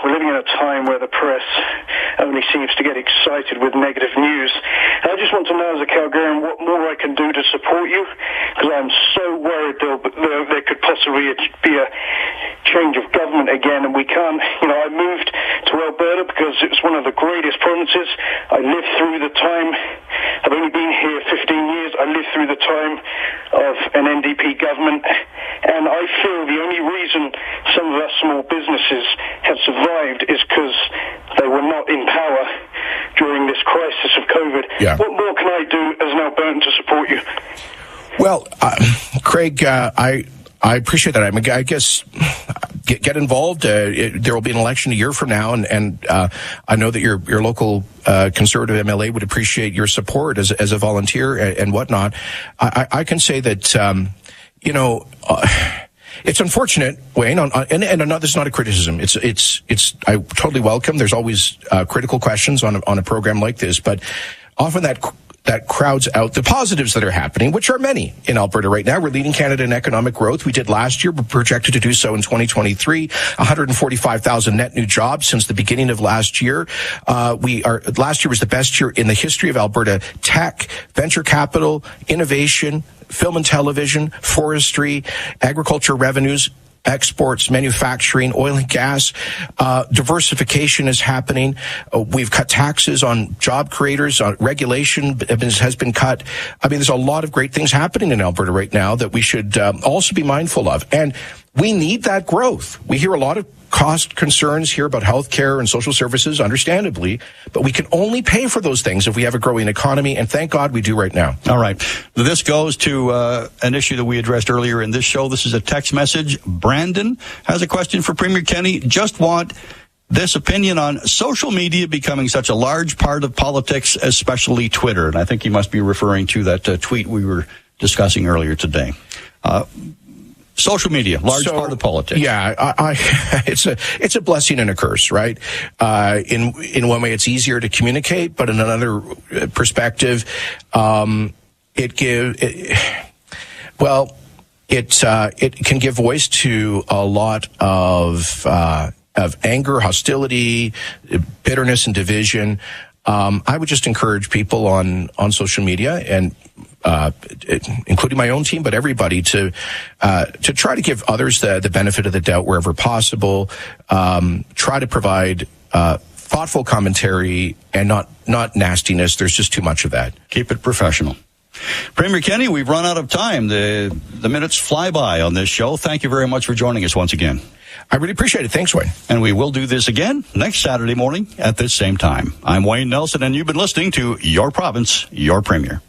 we're living in a time where the press only seems to get excited with negative news. And I just want to know, as a Calgarian, what more I can do to support you, because I'm so worried there could possibly be a change of government again, and we can't. I moved to Alberta because it was one of the greatest provinces. I lived through the time. I've only been here 15 years. I lived through the time of an NDP government, and I feel the only reason some of our small businesses have survived is because they were not in power during this crisis of COVID. Yeah. What more can I do as an Albertan to support you? Well, Craig, I appreciate that. I mean, I guess get involved. There will be an election a year from now, and I know that your local Conservative MLA would appreciate your support as a volunteer and whatnot. I can say that it's unfortunate, Wayne, and this is not a criticism. It's I totally welcome. There's always critical questions on a program like this, but often that that crowds out the positives that are happening, which are many in Alberta right now. We're leading Canada in economic growth. We did last year. We're projected to do so in 2023. 145,000 net new jobs since the beginning of last year. Last year was the best year in the history of Alberta. Tech, venture capital, innovation, film and television, forestry, agriculture revenues, exports, manufacturing, oil and gas, diversification is happening. We've cut taxes on job creators, regulation has been cut. I mean, there's a lot of great things happening in Alberta right now that we should also be mindful of. And we need that growth. We hear a lot of cost concerns here about healthcare and social services, understandably, but we can only pay for those things if we have a growing economy, and thank God we do right now. All right. This goes to an issue that we addressed earlier in this show. This is a text message. Brandon has a question for Premier Kenney. Just want this opinion on social media becoming such a large part of politics, especially Twitter. And I think he must be referring to that tweet we were discussing earlier today. Social media, large part of politics. Yeah, it's a blessing and a curse, right? In one way, it's easier to communicate, but in another perspective, it can give voice to a lot of anger, hostility, bitterness, and division. I would just encourage people on social media and including my own team, but everybody to try to give others the benefit of the doubt wherever possible. Try to provide thoughtful commentary and not nastiness. There's just too much of that. Keep it professional. Premier Kenney, we've run out of time. The minutes fly by on this show. Thank you very much for joining us once again. I really appreciate it. Thanks, Wayne. And we will do this again next Saturday morning at this same time. I'm Wayne Nelson, and you've been listening to Your Province, Your Premier.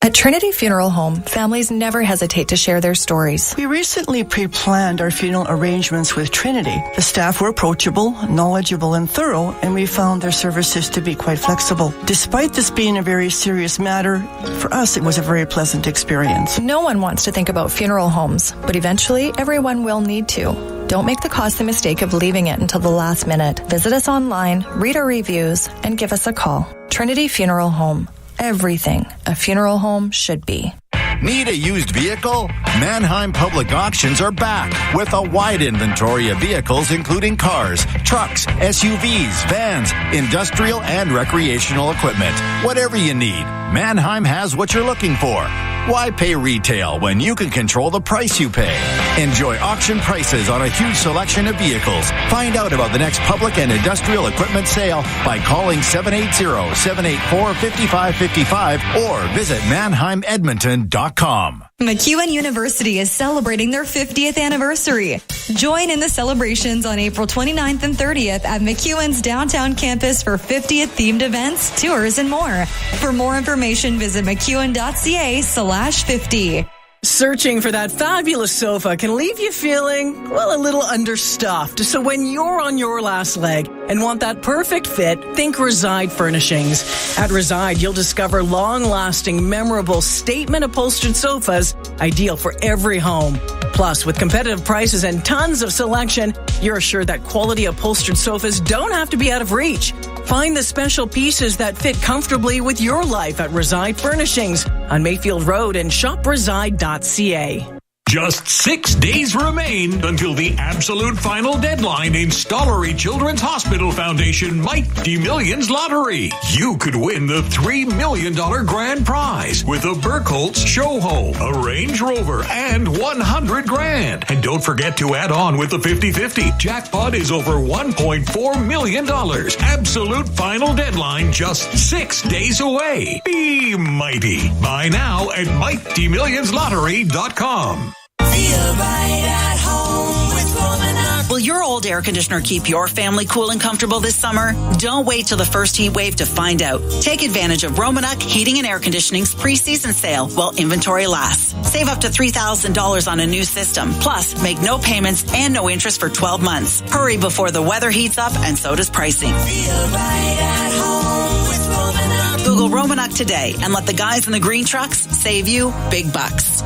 At Trinity Funeral Home, families never hesitate to share their stories. We recently pre-planned our funeral arrangements with Trinity. The staff were approachable, knowledgeable, and thorough, and we found their services to be quite flexible. Despite this being a very serious matter, for us it was a very pleasant experience. No one wants to think about funeral homes, but eventually everyone will need to. Don't make the costly mistake of leaving it until the last minute. Visit us online, read our reviews, and give us a call. Trinity Funeral Home. Everything a funeral home should be. Need a used vehicle? Mannheim Public Auctions are back with a wide inventory of vehicles, including cars, trucks, SUVs, vans, industrial and recreational equipment. Whatever you need, Mannheim has what you're looking for. Why pay retail when you can control the price you pay? Enjoy auction prices on a huge selection of vehicles. Find out about the next public and industrial equipment sale by calling 780-784-5555 or visit MannheimEdmonton.com. MacEwan University is celebrating their 50th anniversary. Join in the celebrations on April 29th and 30th at MacEwan's downtown campus for 50th themed events, tours, and more. For more information, visit MacEwan.ca/50. Searching for that fabulous sofa can leave you feeling, well, a little understuffed. So when you're on your last leg and want that perfect fit, think Reside Furnishings. At Reside, you'll discover long-lasting, memorable, statement-upholstered sofas, ideal for every home. Plus, with competitive prices and tons of selection, you're assured that quality upholstered sofas don't have to be out of reach. Find the special pieces that fit comfortably with your life at Reside Furnishings on Mayfield Road and shopreside.ca. Just 6 days remain until the absolute final deadline in Stollery Children's Hospital Foundation Mighty Millions Lottery. You could win the $3 million grand prize with a Burkholtz show home, a Range Rover, and $100,000. And don't forget to add on with the 50-50. Jackpot is over $1.4 million. Absolute final deadline just 6 days away. Be mighty. Buy now at MightyMillionsLottery.com. Feel right at home with Romanach. Will your old air conditioner keep your family cool and comfortable this summer? Don't wait till the first heat wave to find out. Take advantage of Romanach Heating and Air Conditioning's pre-season sale while inventory lasts. Save up to $3,000 on a new system. Plus, make no payments and no interest for 12 months. Hurry before the weather heats up, and so does pricing. Feel right at home with Romanach. Google Romanach today and let the guys in the green trucks save you big bucks.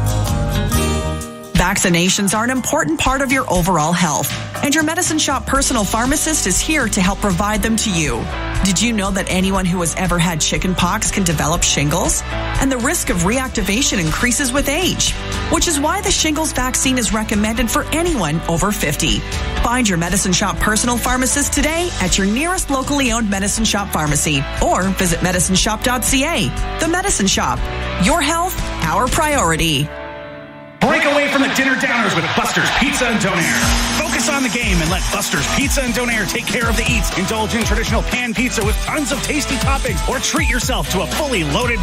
Vaccinations are an important part of your overall health, and your Medicine Shop personal pharmacist is here to help provide them to you. Did you know that anyone who has ever had chicken pox can develop shingles? And the risk of reactivation increases with age, which is why the shingles vaccine is recommended for anyone over 50. Find your Medicine Shop personal pharmacist today at your nearest locally owned Medicine Shop pharmacy or visit medicineshop.ca. The Medicine Shop. Your health, our priority. Break away from the dinner downers with Buster's Pizza and Donair. Focus on the game and let Buster's Pizza and Donair take care of the eats. Indulge in traditional pan pizza with tons of tasty toppings or treat yourself to a fully loaded